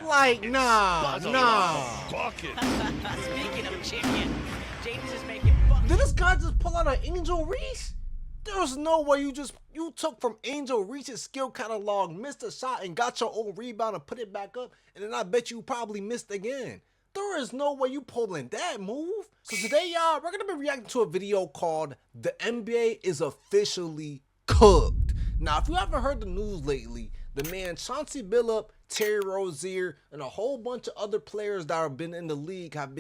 Like, nah. Speaking of chicken, James is making buckets. Did this guy just pull out an Angel Reese? There's no way you took from Angel Reese's skill catalog, missed a shot, and got your own rebound and put it back up, and then I bet you probably missed again. There is no way you pulling that move. So today, y'all, we're gonna be reacting to a video called "The NBA is Officially Cooked." Now, if you haven't heard the news lately, the man Chauncey Billups, Terry Rozier, and a whole bunch of other players that have been in the league have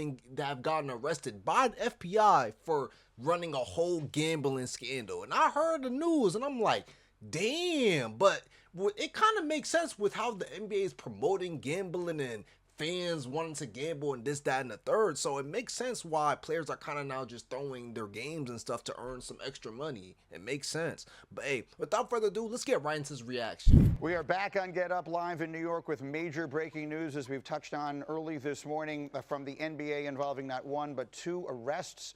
gotten arrested by the FBI for running a whole gambling scandal. And I heard the news and I'm like, damn, but it kind of makes sense with how the NBA is promoting gambling and fans wanting to gamble and this, that, and the third. So it makes sense why players are kind of now just throwing their games and stuff to earn some extra money. It makes sense. But hey, without further ado, let's get right into his reaction. We are back on Get Up live in New York with major breaking news, as we've touched on early this morning, from the NBA involving not one but two arrests.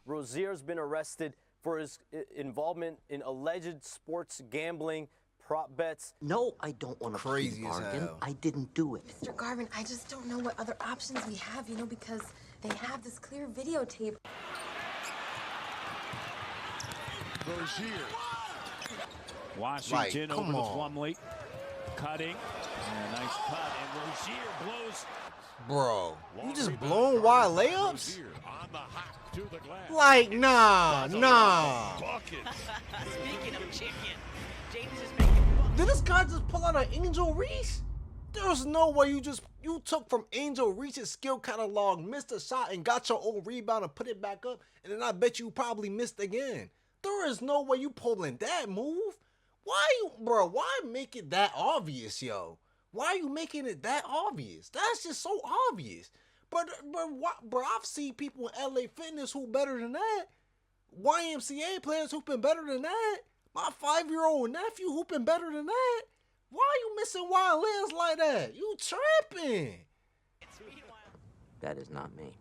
Rozier's been arrested for his involvement in alleged sports gambling, prop bets. No, I don't want to Crazy plea as bargain. hell. I didn't do it. Mr. Garvin, I just don't know what other options we have, you know, because they have this clear videotape. Rozier. Washington Like, over come to on. Plumlee. Cutting. And a nice cut. And Rozier blows. Bro, you Long just rebound. blowing wide layups? Rozier on the hop to the glass. Like, nah. Buckets. Speaking of chicken, James is making buckets. Did this guy just pull out an Angel Reese? There's no way you took from Angel Reese's skill catalog, missed a shot, and got your own rebound and put it back up, and then I bet you probably missed again. There is no way you pulling that move. Why make it that obvious, yo? Why are you making it that obvious? That's just so obvious. But I've seen people in LA Fitness who better than that. YMCA players hooping better than that. My 5-year-old nephew hooping better than that. Why are you missing wild layers like that? You tripping. That is not me.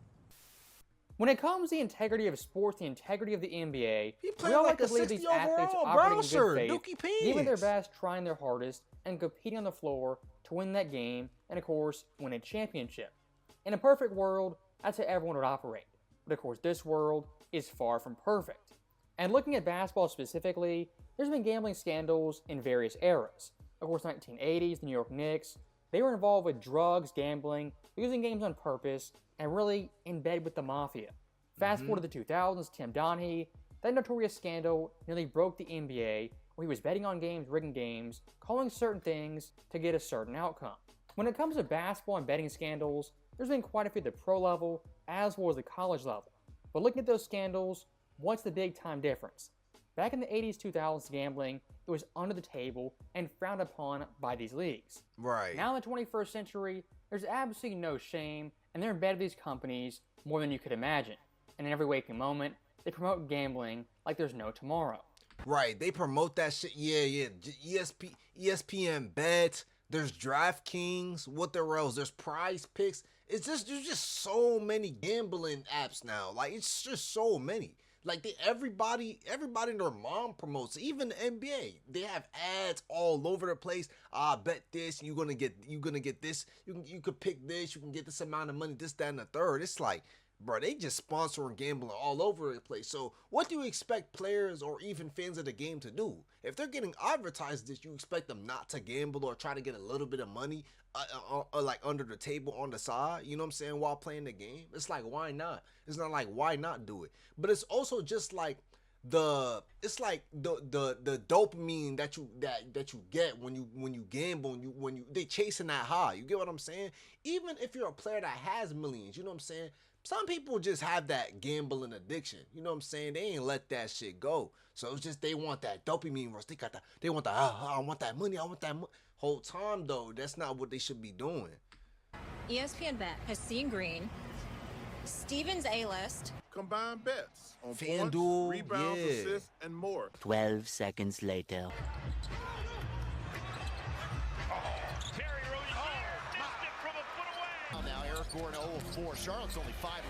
When it comes to the integrity of sports, the integrity of the NBA, He we playing all like like a to believe 60 these athletes overall operating brown in good shirt, faith, Dookie giving their Pants. best, trying their hardest, and competing on the floor to win that game, and of course, win a championship. In a perfect world, that's how everyone would operate. But of course, this world is far from perfect. And looking at basketball specifically, there's been gambling scandals in various eras. Of course, 1980s, the New York Knicks, they were involved with drugs, gambling, losing games on purpose, and really in bed with the mafia. Fast forward to the 2000s, Tim Donaghy, that notorious scandal nearly broke the NBA, where he was betting on games, rigging games, calling certain things to get a certain outcome. When it comes to basketball and betting scandals, there's been quite a few at the pro level, as well as the college level. But looking at those scandals, what's the big time difference? Back in the 80s, 2000s, gambling, it was under the table and frowned upon by these leagues. Right. Now in the 21st century, there's absolutely no shame, and they're in bed with these companies more than you could imagine. And in every waking moment, they promote gambling like there's no tomorrow. Right, they promote that shit. Yeah. ESPN bets. There's DraftKings. What there else? There's Prize Picks. There's just so many gambling apps now. Like, it's just so many. Like, everybody and their mom promotes it. Even the NBA, they have ads all over the place. Bet this, you're gonna get this. You could pick this. You can get this amount of money. This, that, and the third. It's like, bro, they just sponsoring gambling all over the place. So what do you expect players or even fans of the game to do? If they're getting advertised this, you expect them not to gamble or try to get a little bit of money like under the table on the side, you know what I'm saying, while playing the game? It's like, why not? It's not like, why not do it? But it's also just like the dopamine that you get when you gamble, when they chasing that high. You get what I'm saying? Even if you're a player that has millions, you know what I'm saying? Some people just have that gambling addiction. You know what I'm saying? They ain't let that shit go. So it's just they want that dopamine rush. They want that, I want that money. Whole time though, that's not what they should be doing. ESPN Bet has seen green, Steven's A-list, combined bets on FanDuel, points, rebounds, yeah. assists, and more. 12 seconds later. Terry Rozier missed it from a foot away. Now Eric Gordon 0 of 4. Charlotte's only 5 of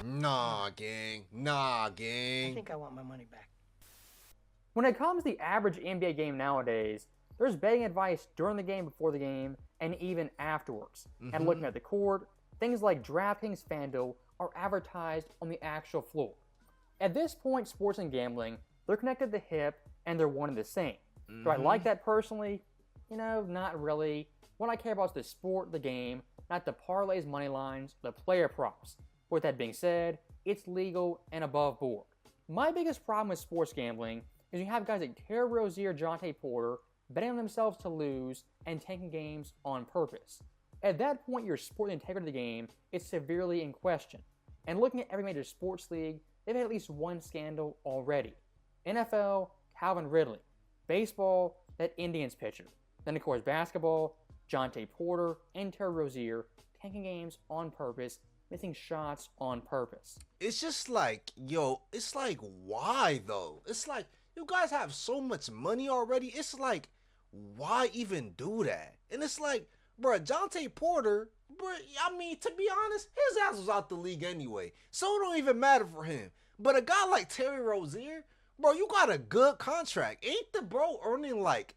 24. Nah, gang. I think I want my money back. When it comes to the average NBA game nowadays, there's betting advice during the game, before the game, and even afterwards. And looking at the court, things like DraftKings FanDuel are advertised on the actual floor. At this point, sports and gambling, they're connected at the hip and they're one and the same. Do I like that personally? You know, not really. What I care about is the sport, the game, not the parlays, money lines, the player props. With that being said, it's legal and above board. My biggest problem with sports gambling is you have guys like Terry Rozier, Jonte Porter betting on themselves to lose and tanking games on purpose. At that point, your sport and integrity of the game is severely in question. And looking at every major sports league, they've had at least one scandal already. NFL, Calvin Ridley. Baseball, that Indians pitcher. Then of course basketball, Jonte Porter and Terry Rozier tanking games on purpose, missing shots on purpose. It's just like, yo, it's like, why though? It's like, you guys have so much money already. It's like, why even do that? And it's like, bruh, Jonte Porter, bruh, I mean, to be honest, his ass was out the league anyway. So it don't even matter for him. But a guy like Terry Rozier, bro, you got a good contract. Ain't the bro earning like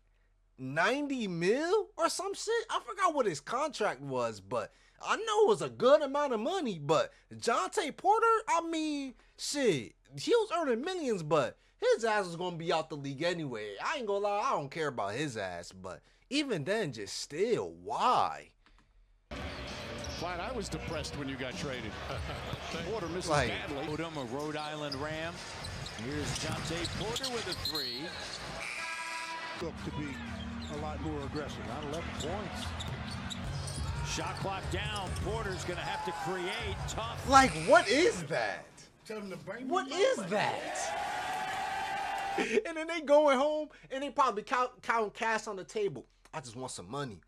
90 mil or some shit? I forgot what his contract was, but I know it was a good amount of money. But Jonte Porter, I mean, shit, he was earning millions, but his ass was gonna be out the league anyway. I ain't gonna lie, I don't care about his ass, but even then, just still, why? Flat, I was depressed when you got traded. Porter misses Like, badly. Odom, a Rhode Island Ram. Here's Jonte Porter with a three. Look to be a lot more aggressive. Not 11 points. Shot clock down. Porter's going to have to create tough. Like, what is that? Tell him to bring What is that? And then they going home and they probably count cash on the table. I just want some money.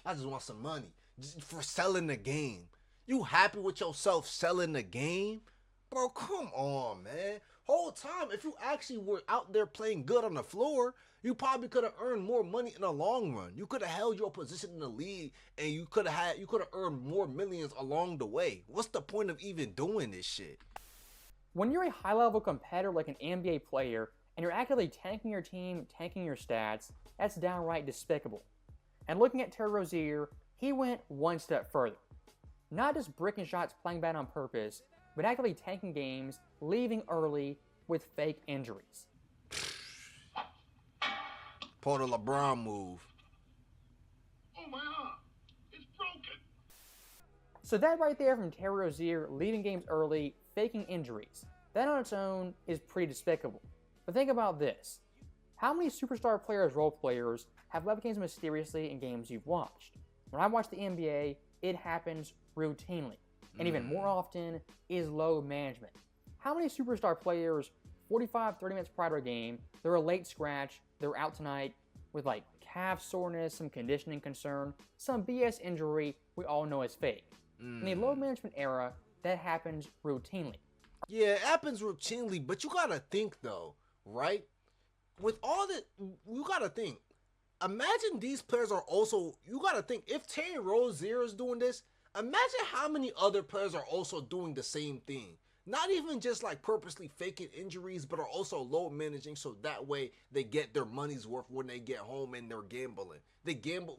I just want some money just for selling the game. You happy with yourself selling the game? Bro, come on, man. Whole time, if you actually were out there playing good on the floor, you probably could have earned more money in the long run. You could have held your position in the league and you could have earned more millions along the way. What's the point of even doing this shit? When you're a high-level competitor like an NBA player and you're actively tanking your team, tanking your stats, that's downright despicable. And looking at Terry Rozier, he went one step further. Not just bricking shots, playing bad on purpose, but actively tanking games, leaving early with fake injuries. Pull the LeBron move. Oh my arm, it's broken. So that right there from Terry Rozier, leaving games early, faking injuries, that on its own is pretty despicable. But think about this. How many superstar players, role players, have left games mysteriously in games you've watched? When I watch the NBA, it happens routinely. And even more often is load management. How many superstar players, 45, 30 minutes prior to a game, they're a late scratch, they're out tonight with like calf soreness, some conditioning concern, some BS injury we all know is fake. In the load management era, that happens routinely. Yeah, it happens routinely, but you gotta think though, right? With all that, you gotta think. Imagine these players are also, you gotta think, if Terry Rozier is doing this, imagine how many other players are also doing the same thing. Not even just like purposely faking injuries, but are also load managing so that way they get their money's worth when they get home and they're gambling. They gamble.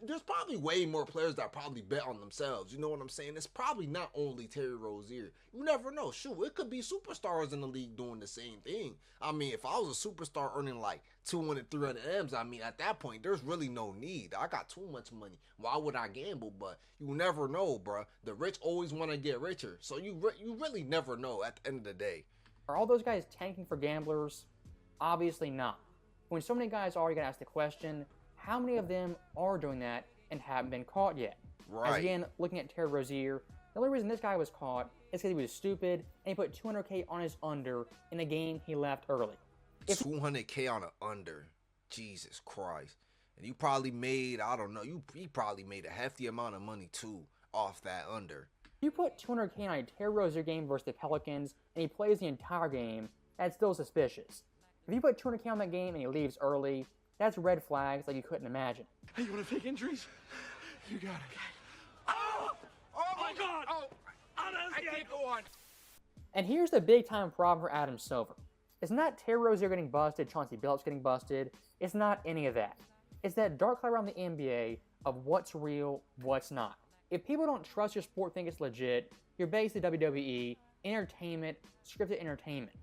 There's probably way more players that probably bet on themselves. You know what I'm saying? It's probably not only Terry Rozier. You never know. Shoot, it could be superstars in the league doing the same thing. I mean, if I was a superstar earning like 200, 300 M's, I mean, at that point, there's really no need. I got too much money. Why would I gamble? But you never know, bruh. The rich always want to get richer. So you really never know at the end of the day. Are all those guys tanking for gamblers? Obviously not. When so many guys are, you gotta ask the question, how many of them are doing that and haven't been caught yet? Right. As again, looking at Terry Rozier, the only reason this guy was caught is because he was stupid and he put $200K on his under in a game he left early. If 200K on an under. Jesus Christ. And you probably made, I don't know, he probably made a hefty amount of money too off that under. you put $200K on a Terry Rozier game versus the Pelicans and he plays the entire game, that's still suspicious. If you put $200K on that game and he leaves early, that's red flags like you couldn't imagine. Hey, you want to fake injuries? You got it. Oh! Oh my God! Oh! I can't go on. And here's the big time problem for Adam Silver. It's not Terry Rozier getting busted, Chauncey Billups getting busted. It's not any of that. It's that dark cloud around the NBA of what's real, what's not. If people don't trust your sport, think it's legit, you're basically WWE, entertainment, scripted entertainment.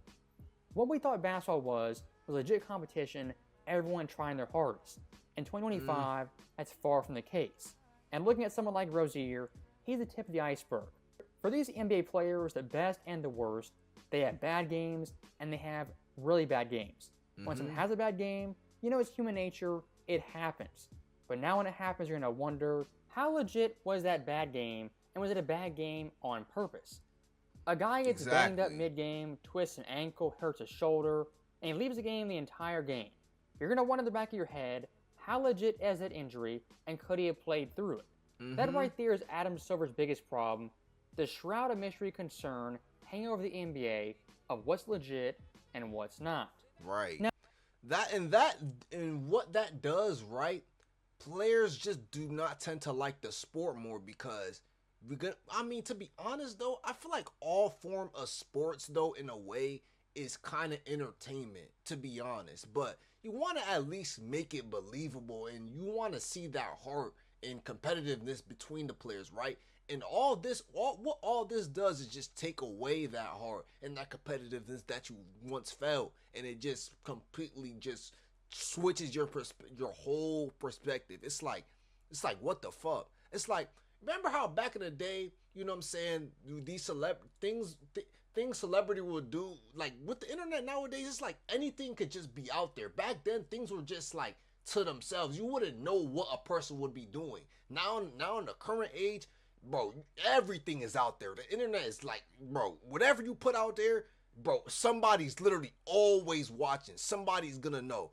What we thought basketball was legit competition, everyone trying their hardest. In 2025, that's far from the case. And looking at someone like Rozier, he's the tip of the iceberg. For these NBA players, the best and the worst, they have bad games and they have really bad games. When someone has a bad game, you know it's human nature, it happens. But now when it happens, you're gonna wonder, how legit was that bad game, and was it a bad game on purpose? A guy gets banged up mid-game, twists an ankle, hurts a shoulder, and he leaves the game the entire game. You're gonna wonder in the back of your head, how legit is that injury, and could he have played through it? That right there is Adam Silver's biggest problem, the shroud of mystery concern hanging over the NBA of what's legit and what's not. Right. Now, and what that does, right? Players just do not tend to like the sport more because I mean, to be honest though, I feel like all form of sports though in a way is kind of entertainment, to be honest. But you want to at least make it believable, and you want to see that heart and competitiveness between the players, right? And all this does is just take away that heart and that competitiveness that you once felt, and it just completely just switches your whole perspective. It's like what the fuck? It's like, remember how back in the day, you know what I'm saying, these things celebrity would do, like with the internet nowadays, it's like anything could just be out there. Back then, things were just like to themselves. You wouldn't know what a person would be doing. Now in the current age, bro, everything is out there. The internet is like, bro, whatever you put out there, bro, somebody's literally always watching. Somebody's gonna know.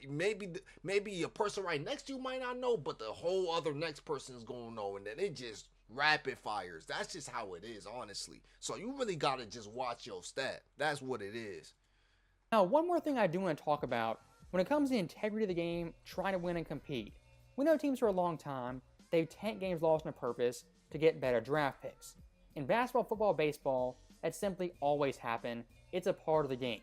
Maybe a person right next to you might not know, but the whole other next person is gonna know, and then it just rapid fires. That's just how it is, honestly. So you really gotta just watch your step. That's what it is. Now, one more thing I do want to talk about when it comes to the integrity of the game, trying to win and compete. We know teams for a long time, they've tanked games lost on purpose to get better draft picks. In basketball, football, baseball, that simply always happen. It's a part of the game.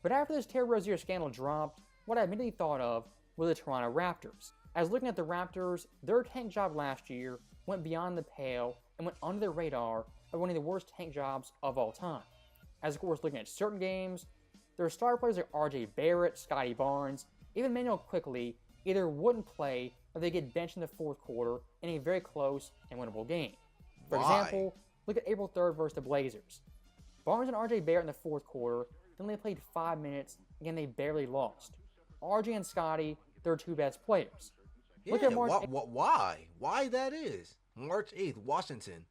But after this Terry Rozier scandal dropped, what I immediately thought of were the Toronto Raptors. I was looking at the Raptors, their tank job last year went beyond the pale and went under the radar of one of the worst tank jobs of all time. As of course, looking at certain games, their star players like RJ Barrett, Scotty Barnes, even Manuel Quickly either wouldn't play or they get benched in the fourth quarter in a very close and winnable game. For example, look at April 3rd versus the Blazers. Barnes and RJ Barrett in the fourth quarter, they only played 5 minutes, again they barely lost. RJ and Scotty, their two best players. Yeah, look at why that is? March 8th, Washington.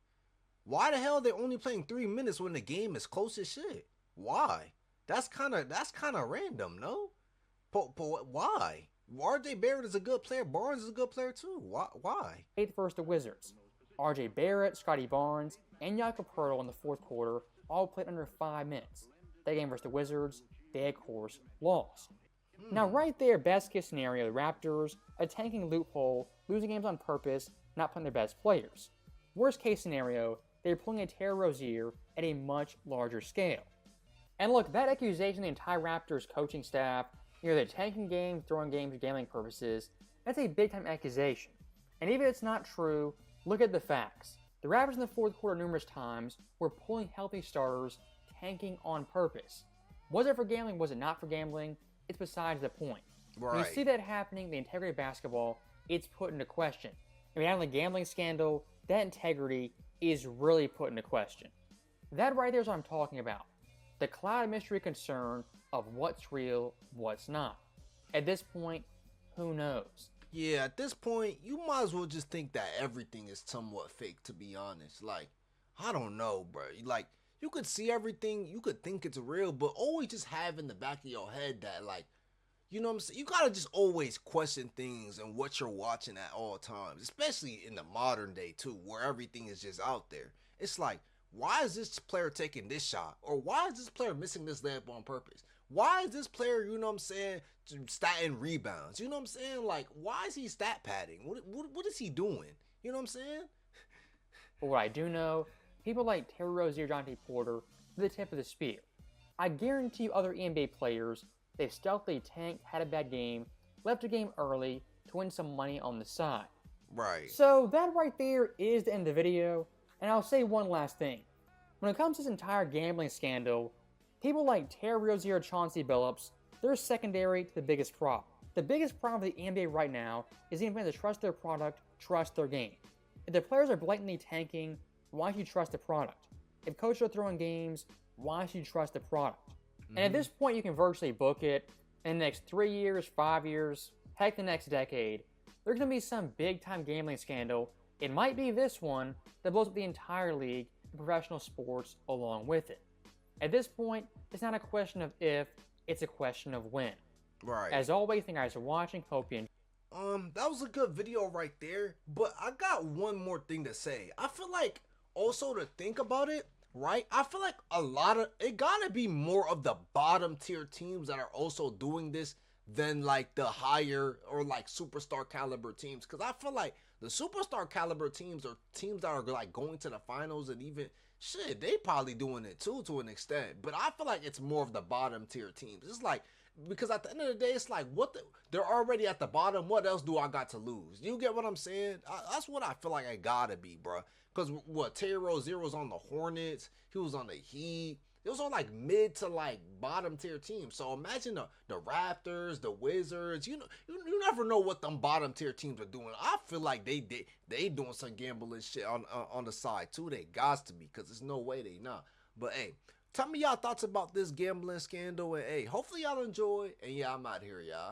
Why the hell they're only playing 3 minutes when the game is close as shit? Why? That's kind of random, no? Why? RJ Barrett is a good player. Barnes is a good player too. Why? 8th versus the Wizards. RJ Barrett, Scotty Barnes, and Jakob Poeltl in the fourth quarter all played under 5 minutes. That game versus the Wizards, they of course lost. Now right there, best case scenario, the Raptors, a tanking loophole, losing games on purpose, not playing their best players. Worst case scenario, they're pulling a Terry Rozier at a much larger scale. And look, that accusation the entire Raptors coaching staff, they're tanking games, throwing games for gambling purposes, that's a big time accusation. And even if it's not true, look at the facts. The Raptors in the fourth quarter numerous times were pulling healthy starters, tanking on purpose. Was it for gambling? Was it not for gambling? It's besides the point. Right. When you see that happening, the integrity of basketball, it's put into question. I mean, having a gambling scandal, that integrity is really put into question. That right there is what I'm talking about. The cloud of mystery concern of what's real, what's not. At this point, who knows? Yeah, at this point, you might as well just think that everything is somewhat fake, to be honest. Like, I don't know, bro. Like, you could see everything, you could think it's real, but always just have in the back of your head that, like, you know what I'm saying? You gotta just always question things and what you're watching at all times, especially in the modern day, too, where everything is just out there. It's like, why is this player taking this shot? Or why is this player missing this layup on purpose? Why is this player, you know what I'm saying, statting rebounds? You know what I'm saying? Like, why is he stat padding? What is he doing? You know what I'm saying? But what I do know, people like Terry Rozier, Jonte Porter, are the tip of the spear. I guarantee you other NBA players, they've stealthily tanked, had a bad game, left the game early to win some money on the side. Right. So that right there is the end of the video, and I'll say one last thing. When it comes to this entire gambling scandal, people like Terry Rozier and Chauncey Billups, they're secondary to the biggest problem. The biggest problem with the NBA right now is the fans to trust their product, trust their game. If the players are blatantly tanking, why should you trust the product? If coaches are throwing games, why should you trust the product? And at this point, you can virtually book it. In the next 3 years, 5 years, heck, the next decade, there's going to be some big-time gambling scandal. It might be this one that blows up the entire league and professional sports along with it. At this point, it's not a question of if, it's a question of when. Right. As always, thank you guys for watching. Hope you enjoyed. That was a good video right there, but I got one more thing to say. I feel like also to think about it, right? I feel like it gotta be more of the bottom tier teams that are also doing this than like the higher or like superstar caliber teams. Cause I feel like the superstar caliber teams are teams that are like going to the finals, and even shit, they probably doing it too to an extent. But I feel like it's more of the bottom tier teams. It's like, because at the end of the day, it's like, they're already at the bottom. What else do I got to lose? You get what I'm saying? That's what I feel like I gotta be, bro. Because what, Terry Rozier was on the Hornets, he was on the Heat. It was on like mid to like bottom tier teams. So imagine the Raptors, the Wizards. You never know what them bottom tier teams are doing. I feel like they doing some gambling shit on the side too. They got to be, because there's no way they not. But hey, tell me y'all thoughts about this gambling scandal, and hey, hopefully y'all enjoy. And yeah, I'm out here, y'all.